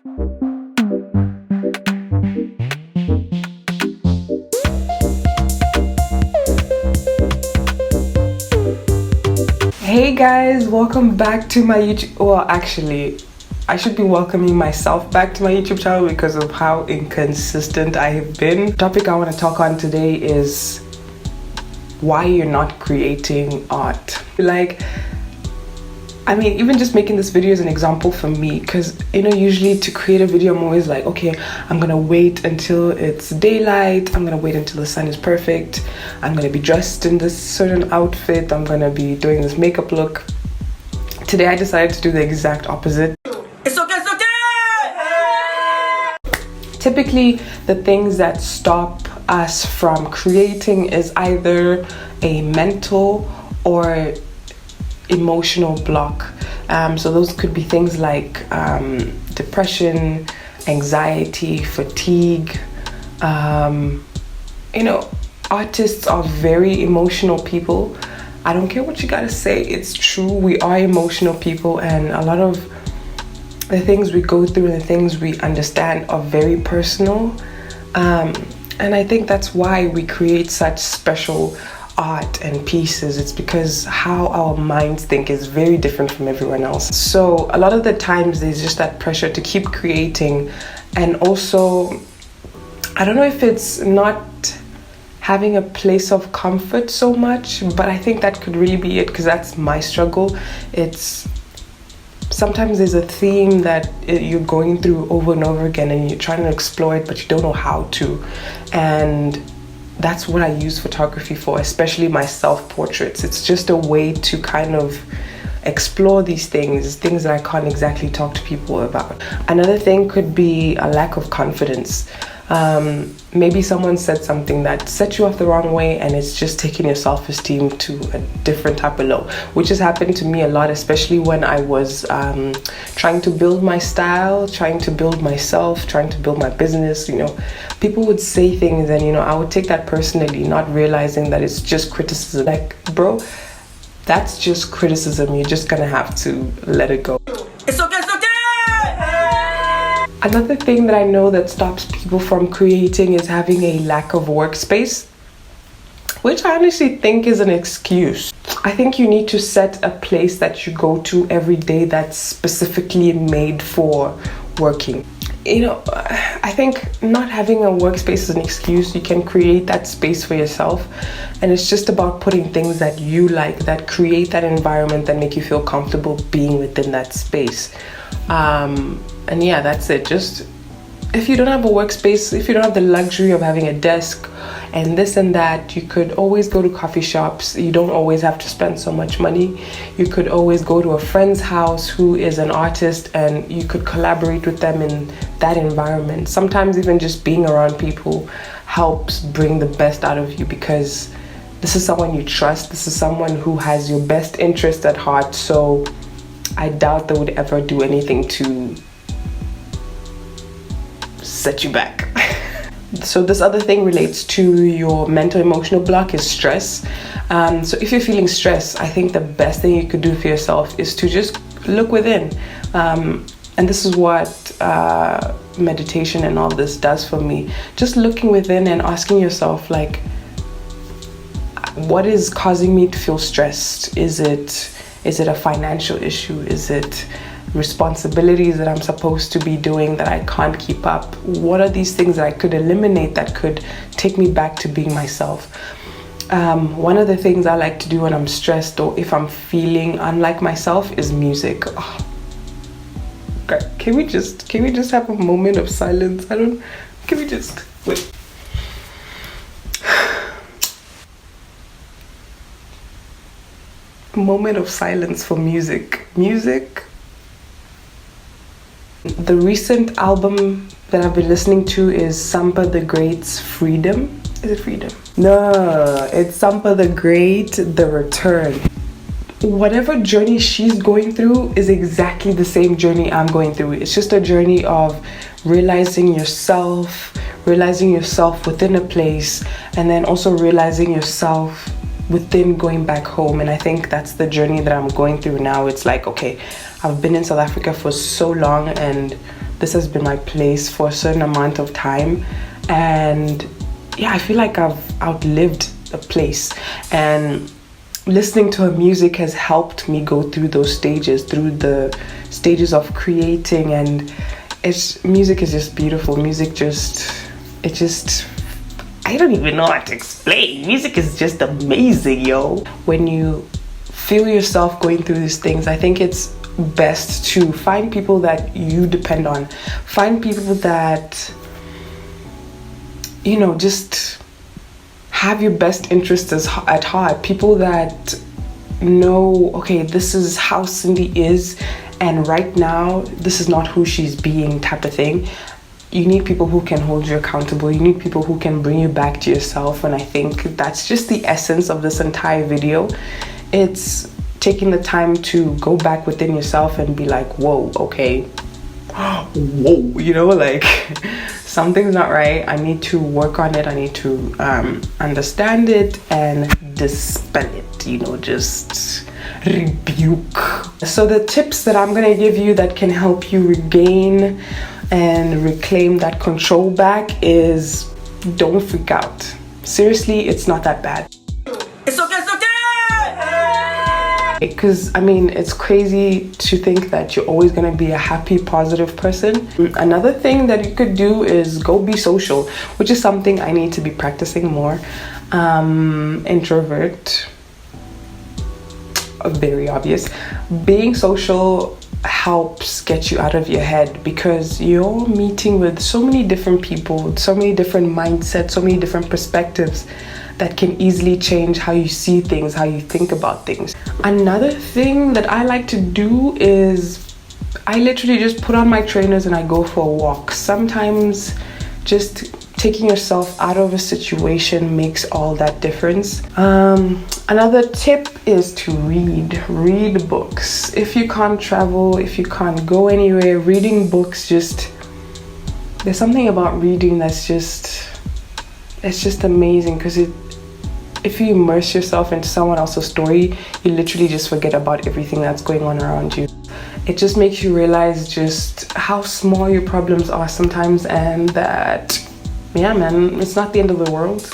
Hey guys, welcome back to my YouTube. Well, actually, I should be welcoming myself back to my YouTube channel because of how inconsistent I have been. The topic I want to talk on today is why you're not creating art. Even just making this video is an example for me, because usually to create a video I'm always like, okay, I'm gonna wait until it's daylight, I'm gonna wait until the sun is perfect, I'm gonna be dressed in this certain outfit, I'm gonna be doing this makeup look. Today I decided to do the exact opposite. It's okay, it's okay! Typically the things that stop us from creating is either a mental or emotional block. So those could be things like depression, anxiety, fatigue. Artists are very emotional people. I don't care what you gotta say, it's true. We are emotional people, and a lot of the things we go through and the things we understand are very personal. And I think that's why we create such special art and pieces. It's because how our minds think is very different from everyone else. So a lot of the times there's just that pressure to keep creating, and also I don't know if it's not having a place of comfort so much, but I think that could really be it, because that's my struggle. It's sometimes there's a theme that you're going through over and over again and you're trying to explore it, but you don't know how to. And that's what I use photography for, especially my self-portraits. It's just a way to kind of explore these things that I can't exactly talk to people about. Another thing could be a lack of confidence. Maybe someone said something that set you off the wrong way, and it's just taking your self-esteem to a different type of low, which has happened to me a lot, especially when I was trying to build my style, trying to build myself, trying to build my business. People would say things and I would take that personally, not realizing that it's just criticism. Like, bro, that's just criticism. You're just gonna have to let it go. It's okay, it's okay! Another thing that I know that stops people from creating is having a lack of workspace, which I honestly think is an excuse. I think you need to set a place that you go to every day that's specifically made for working. I think not having a workspace is an excuse. You can create that space for yourself, and it's just about putting things that you like, that create that environment, that make you feel comfortable being within that space. And yeah, that's it. Just if you don't have a workspace, if you don't have the luxury of having a desk and this and that, you could always go to coffee shops. You don't always have to spend so much money. You could always go to a friend's house who is an artist, and you could collaborate with them in that environment. Sometimes even just being around people helps bring the best out of you, because this is someone you trust. This is someone who has your best interest at heart. So I doubt they would ever do anything to set you back. So this other thing relates to your mental emotional block is stress. So if you're feeling stressed, I think the best thing you could do for yourself is to just look within. And this is what meditation and all this does for me. Just looking within and asking yourself, like, what is causing me to feel stressed? Is it a financial issue? Is it responsibilities that I'm supposed to be doing that I can't keep up? What are these things that I could eliminate that could take me back to being myself? One of the things I like to do when I'm stressed or if I'm feeling unlike myself is music. Oh, God, can we just have a moment of silence? Can we just wait? Moment of silence for music. The recent album that I've been listening to is Sampa the Great's Freedom. Is it Freedom? No, it's Sampa the Great, The Return. Whatever journey she's going through is exactly the same journey I'm going through. It's just a journey of realizing yourself within a place, and then also realizing yourself within going back home. And I think that's the journey that I'm going through now. It's like, okay, I've been in South Africa for so long, and this has been my place for a certain amount of time, and yeah, I feel like I've outlived the place, and listening to her music has helped me go through those stages, through the stages of creating. And music is just beautiful. I don't even know how to explain. Music is just amazing, yo. When you feel yourself going through these things, I think it's best to find people that you depend on. Find people that, just have your best interests at heart. People that know, okay, this is how Cindy is, and right now this is not who she's being, type of thing. You need people who can hold you accountable. You need people who can bring you back to yourself. And I think that's just the essence of this entire video. It's taking the time to go back within yourself and be like, whoa, okay, whoa, like something's not right. I need to work on it. I need to understand it and dispel it, just rebuke. So the tips that I'm gonna give you that can help you regain and reclaim that control back is, don't freak out. Seriously, it's not that bad. It's okay, it's okay! Because it's crazy to think that you're always going to be a happy, positive person. Another thing that you could do is go be social, which is something I need to be practicing more. Introvert, very obvious. Being social helps get you out of your head, because you're meeting with so many different people, so many different mindsets, so many different perspectives that can easily change how you see things, how you think about things. Another thing that I like to do is I literally just put on my trainers and I go for a walk. Sometimes just taking yourself out of a situation makes all that difference. Another tip is to read books. If you can't travel, if you can't go anywhere, reading books, there's something about reading that's just amazing, because if you immerse yourself into someone else's story, you literally just forget about everything that's going on around you. It just makes you realize just how small your problems are sometimes, and that, yeah, man, it's not the end of the world.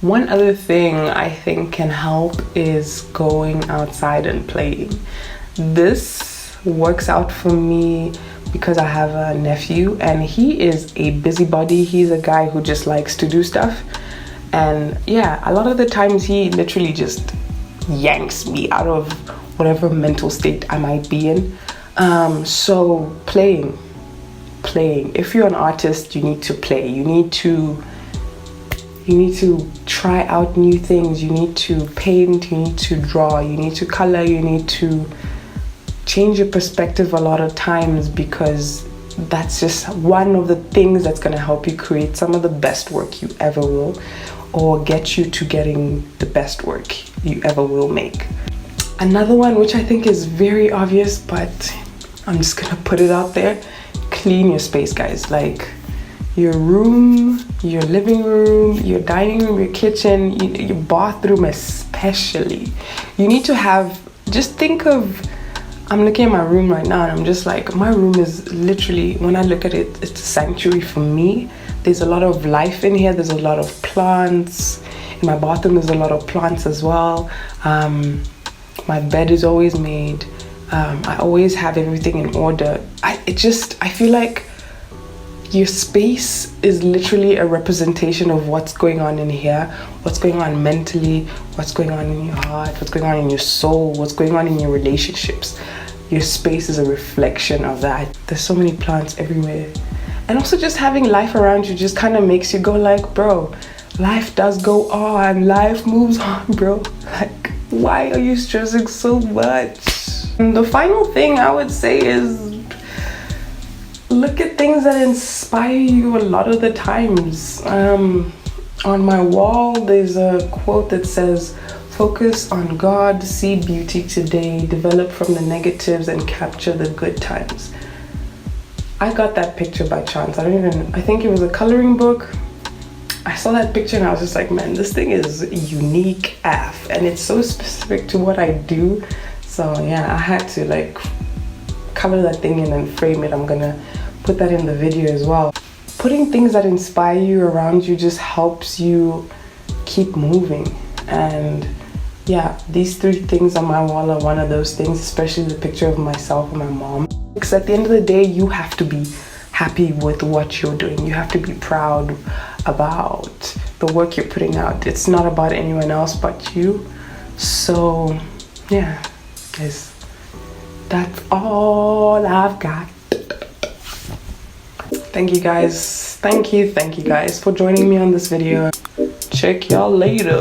One other thing I think can help is going outside and playing. This works out for me because I have a nephew and he is a busybody. He's a guy who just likes to do stuff. And yeah, a lot of the times he literally just yanks me out of whatever mental state I might be in. So playing. If you're an artist, you need to play. You need to try out new things. You need to paint, you need to draw, you need to color, you need to change your perspective a lot of times, because that's just one of the things that's going to help you create some of the best work you ever will, or get you to getting the best work you ever will make. Another one, which I think is very obvious, but I'm just gonna put it out there: clean your space, guys. Like your room, your living room, your dining room, your kitchen, your bathroom especially. You need to have, just think of, I'm looking at my room right now and I'm just like, my room is literally, when I look at it, it's a sanctuary for me. There's a lot of life in here. There's a lot of plants. In my bathroom, there's a lot of plants as well. My bed is always made. I always have everything in order. I feel like your space is literally a representation of what's going on in here, what's going on mentally, what's going on in your heart, what's going on in your soul, what's going on in your relationships. Your space is a reflection of that. There's so many plants everywhere. And also just having life around you just kind of makes you go like, bro, life does go on, life moves on, bro. Like, why are you stressing so much? And the final thing I would say is, look at things that inspire you a lot of the times. On my wall, there's a quote that says, focus on God, see beauty today, develop from the negatives and capture the good times. I got that picture by chance. I think it was a coloring book. I saw that picture and I was just like, man, this thing is unique AF, and it's so specific to what I do. So yeah, I had to like color that thing in and frame it. I'm gonna put that in the video as well. Putting things that inspire you around you just helps you keep moving. And yeah, these 3 things on my wall are one of those things, especially the picture of myself and my mom. Because at the end of the day, you have to be happy with what you're doing. You have to be proud about the work you're putting out. It's not about anyone else but you. So yeah, guys, that's all I've got. Thank you guys. Thank you guys for joining me on this video. Check y'all later.